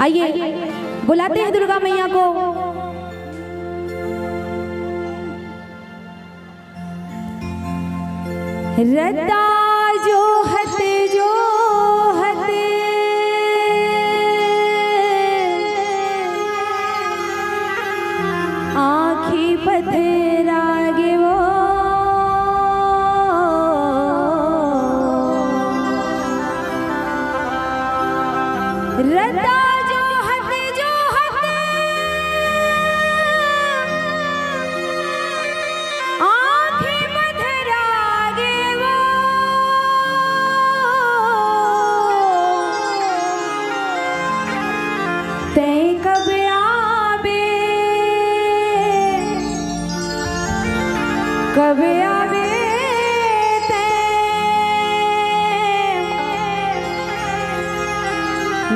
आइए बुलाते हैं दुर्गा मैया को। रता जो हते आँखी पथरागे वो रता कब आवे ते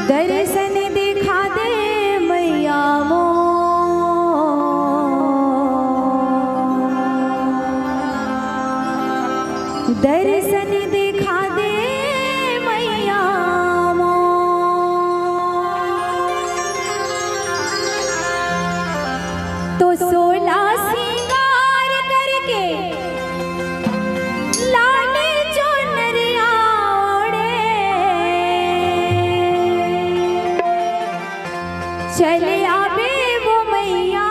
दर्शन दिखा दे मैया मो दर्शन दिखा दे मैया मो। तो 16 चले आवे वो मैया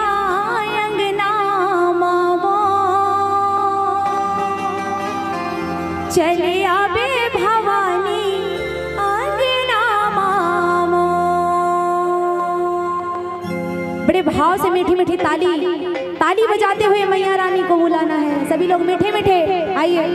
अंगना मामो चले आवे भवानी अंगना मामो। बड़े भाव से मीठी मीठी ताली बजाते हुए मैया रानी को बुलाना है। सभी लोग मीठे मीठे आइए।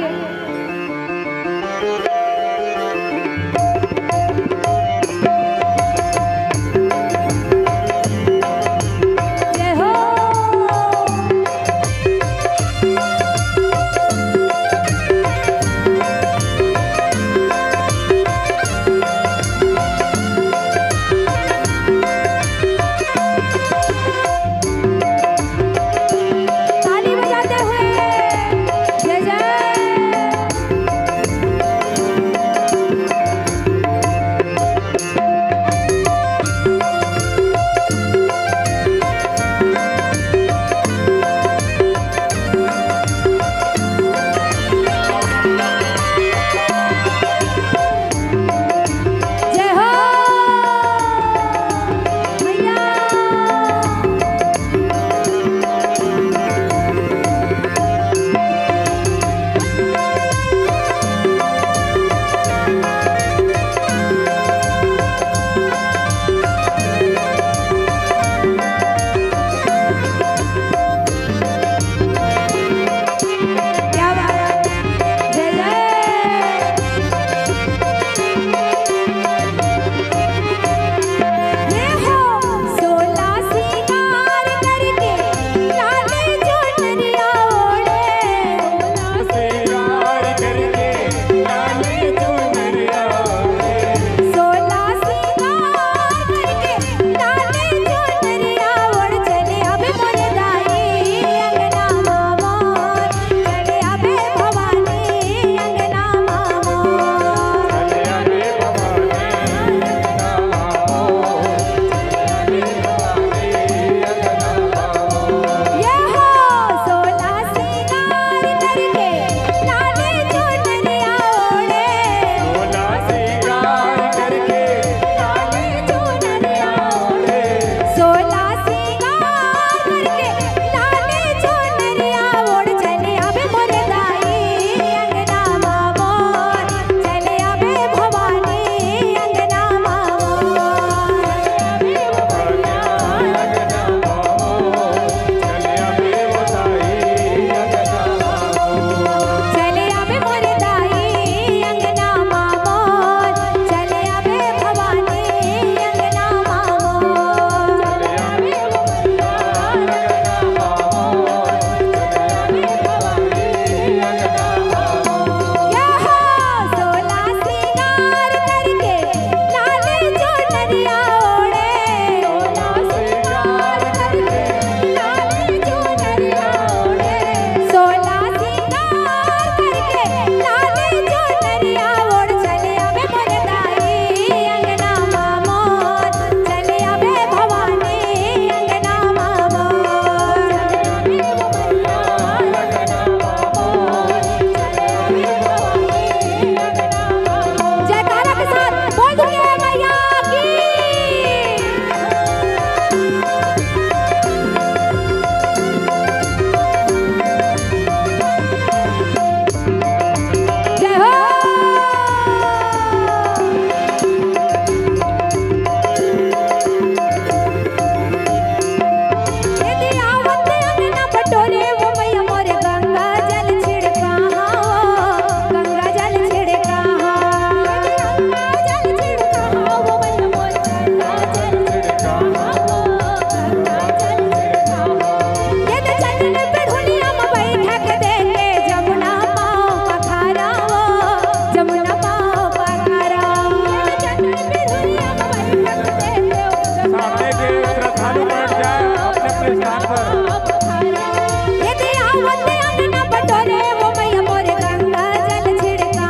आवते अंगना बटोरे वो मैया मोरे गंगा जल छिड़का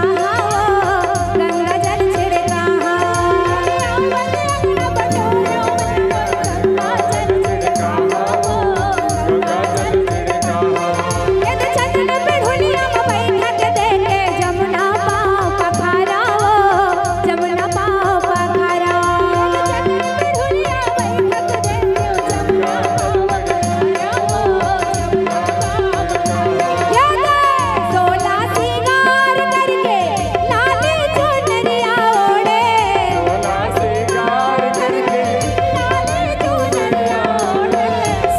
गंगा जल छिड़का आवते अंगना बटोरे वो मैया मोरे गंगा जल छिड़का ये तो चंदन पे ढोलिया में बैठा के देखे जमुना पाँव पखारा जमुना पाँव पखारा चंदन पे ढोलिया बैठा के देखे जमुना पाँव पखारा सोला सिंगार करके लाले चुनरिया ओढ़े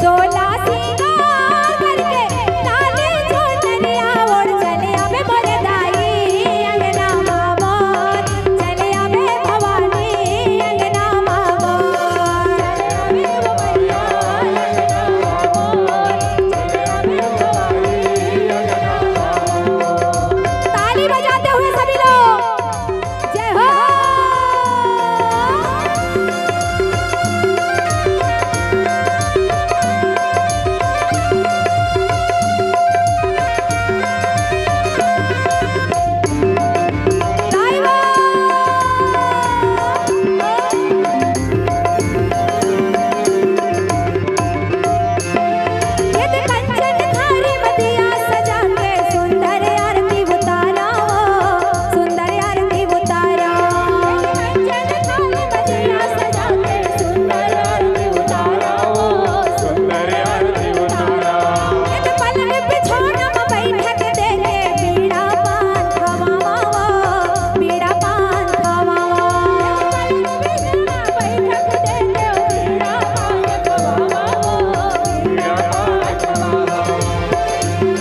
सोला सिंगार करके लाले चुनरिया ओढ़ चले आवे मोरे दाई अंगना मामोर चले आवे भवानी अंगना मामोर चले आवे मैया अंगना मामोर चले आवे भवानी अंगना मामोर। ताली बजाते हुए सभी लोग जय हो। ताई ये तो कंचन थारी मदिया सजा के सुंदर आरती उतारा सुंदर आरती उतारा कंचन थारी मदिया सजा के सुंदर आरती उतारा सुंदर आरती उतारा ये तो पलंग पे छोना में बैठा के देखे बीड़ा पान खवावा बीड़ा पान खवावा पलंग पे छोना बैठा के देखे बीड़ा पान खवावा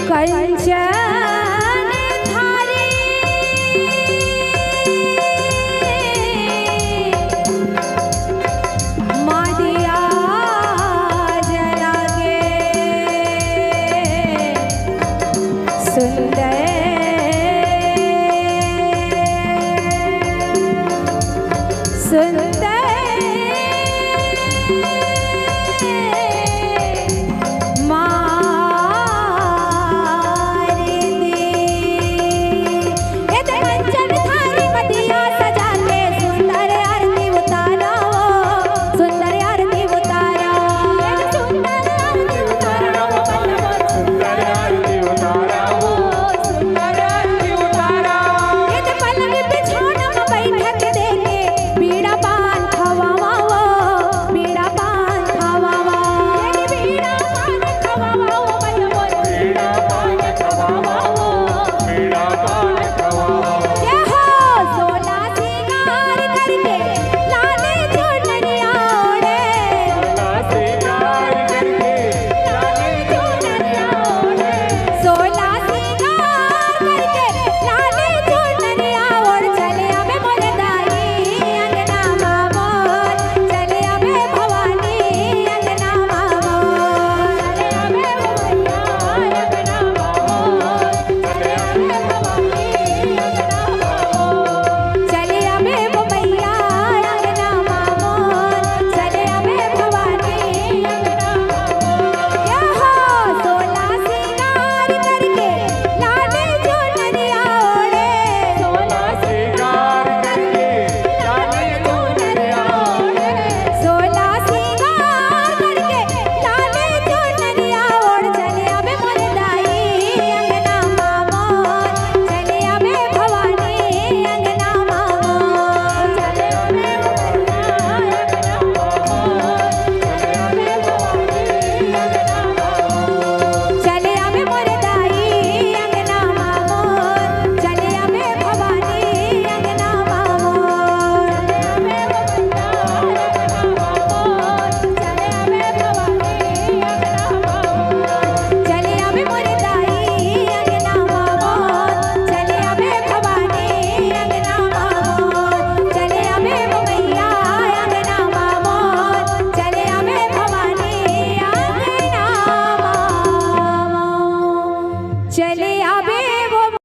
कंचन थारी मादिया जला के सुंदर सुंदर मारी दी ये तो कंचन थारी मदिया सजा के सुंदर आरती उतारा सुंदर आरती उतारा ये तो सुंदर आरती उतारा सुंदर आरती उतारा सुंदर आरती उतारा ये तो पलंग पे छोना में बैठा के देखे बीड़ा पान खवावा बीड़ा पान खवावा ये बीड़ा पान खवावा मैया मोरे बीड़ा पान खवावा बीड़ा पान खवावा ये हो सोला सिंगार करके लाले चुनरिया ओढ़े सिंगार करके लाले चुनरिया ओढ़े सोला सिंगार करके लाले चुनरिया ओढ़ चले आवे मोरे दाई अंगना मामोर चले आवे भवानी अंगना मामोर चले आवे मैया अंगना मामोर चले आवे भवानी अंगना मामोर चले आवे मैया अंगना मामोर चले आवे भवानी अंगना मामोर या हो सोला सिंगार करके लाले चुनरिया ओढ़े सोला सिंगार करके लाले चुनरिया ओढ़े सोला सिंगार करके लाले चुनरिया ओढ़ चले आवे मोरे दाई अंगना मामोर चले आवे भवानी अंगना मामोर चले आवे मैया अंगना मामोर चले आवे भवानी अंगना मामोर चले आवे मोरे दाई अंगना मामोर चले आवे भवानी अंगना मामोर चले आवे मैया अंगना मामोर चले आवे भवानी अंगना मामोर चले आवे मोरे दाई अंगना मामोर चले आवे भवानी अंगना मामोर चले आवे मैया अंगना मामोर चले आवे भवानी अंगना मामोर चले